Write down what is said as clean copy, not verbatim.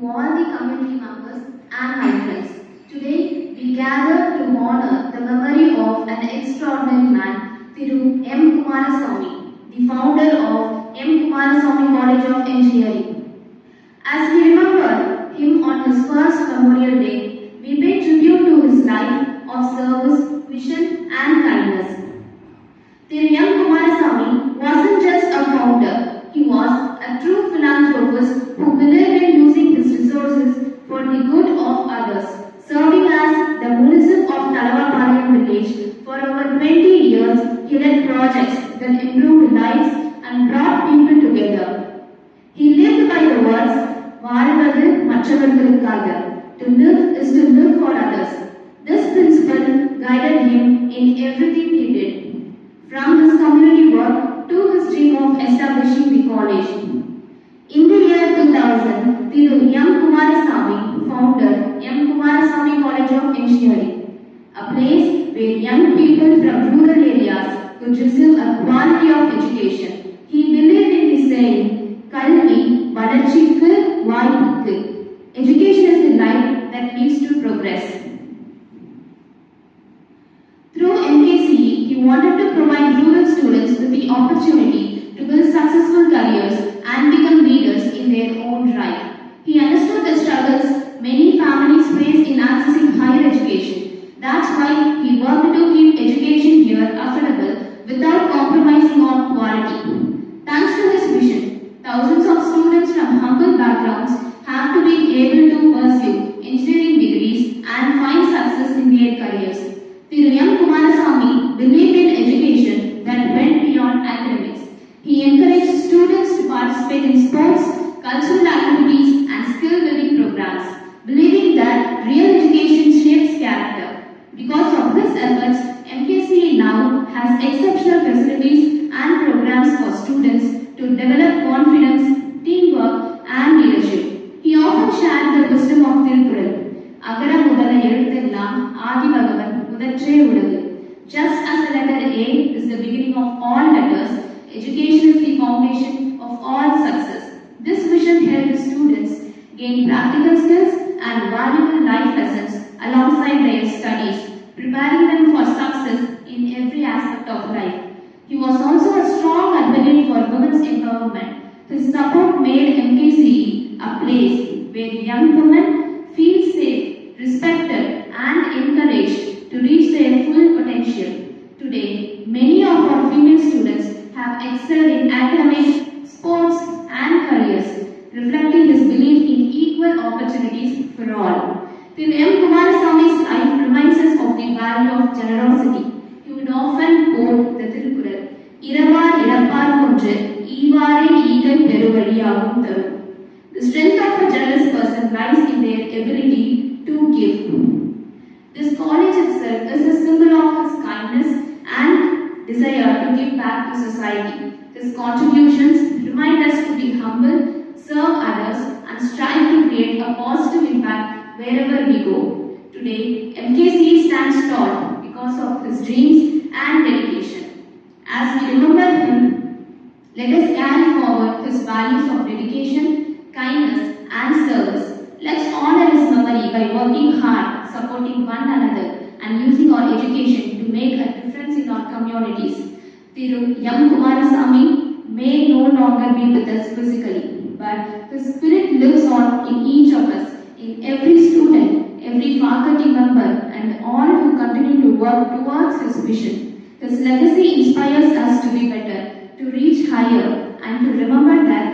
to all the community members and my friends. Today, we gather to honor the memory of an extraordinary man, Thiru M. Kumarasamy, the founder of M. Kumarasamy College of Engineering. As we remember him on his first Memorial Day, we pay tribute to his life of service, vision and kindness. Thiru M. Kumarasamy wasn't just a founder, he was a true philanthropist who believed in using his resources for the good of others, serving as the municip of Talavapalayam village for over 20 years. He led projects that improved lives and brought people together. He lived by the words, "Vaalvathu mattravargalukkaga." To live is to live for others. This principle guided him in everything he did, from his community work to his dream of establishing the college. In the year 2000, Thiru M. Kumarasamy founded M. Kumarasamy College of Engineering, a place where young people from rural areas could receive a quality of education. He believed in the saying, "Kalvi valarchikku vaayipukku." Education is the light that leads to progress. Through MKCE, he wanted to provide rural students with the opportunity to build successful careers and become leaders in their own right. He understood the struggles many families face in accessing higher education. That's why he worked to keep education here affordable without compromising on quality. Thanks to his vision, thousands of students from humble backgrounds have to be able to pursue engineering degrees and find success in their careers. Thiru M. Kumarasamy believed in education that went beyond academics. He encouraged students to participate in sports, cultural activities and skill-building programs, believing that real education shapes character. Because of his efforts, MKCE now has exceptional facilities and programs for students to develop confidence, teamwork and leadership. He often shared the wisdom of Tirukkural. Agara mudala eluthellam Adi Bhagavan mudathre uladu. Just as the letter A is the beginning of all letters, education is the foundation of all success. This vision helped students gain practical skills and valuable life lessons alongside their studies, preparing them for success in every aspect of life. He was also a strong advocate for women's empowerment. His support made MKCE a place where young women feel safe, respected and encouraged to reach their full potential. Today, many of our female students have excelled in academics, sports and careers, reflecting his belief in equal opportunities for all. Thiru M. Kumarasamy's life reminds us of the value of generosity. He would often quote the Tirukkural, "Iravar irappar konju, ஈவாரே ஈகை பெருவழியாகும் தரும்." The strength of a generous person lies in their ability to give. This college itself is a symbol of his kindness and desire to give back to society. His contributions remind us to be humble, serve others, and strive to create a positive impact wherever we go. Today, MKCE stands tall because of his dreams and dedication. As we remember him, let us carry forward his values of dedication, kindness, and service. Let's honor his memory by working hard, supporting one another, and using our education to make a difference in our communities. Thiru M. Kumarasamy may no longer be with us physically, but his spirit lives on in each of us, in every student, every faculty member, and all who continue to work towards his vision. His legacy inspires us to be better, to reach higher, and to remember that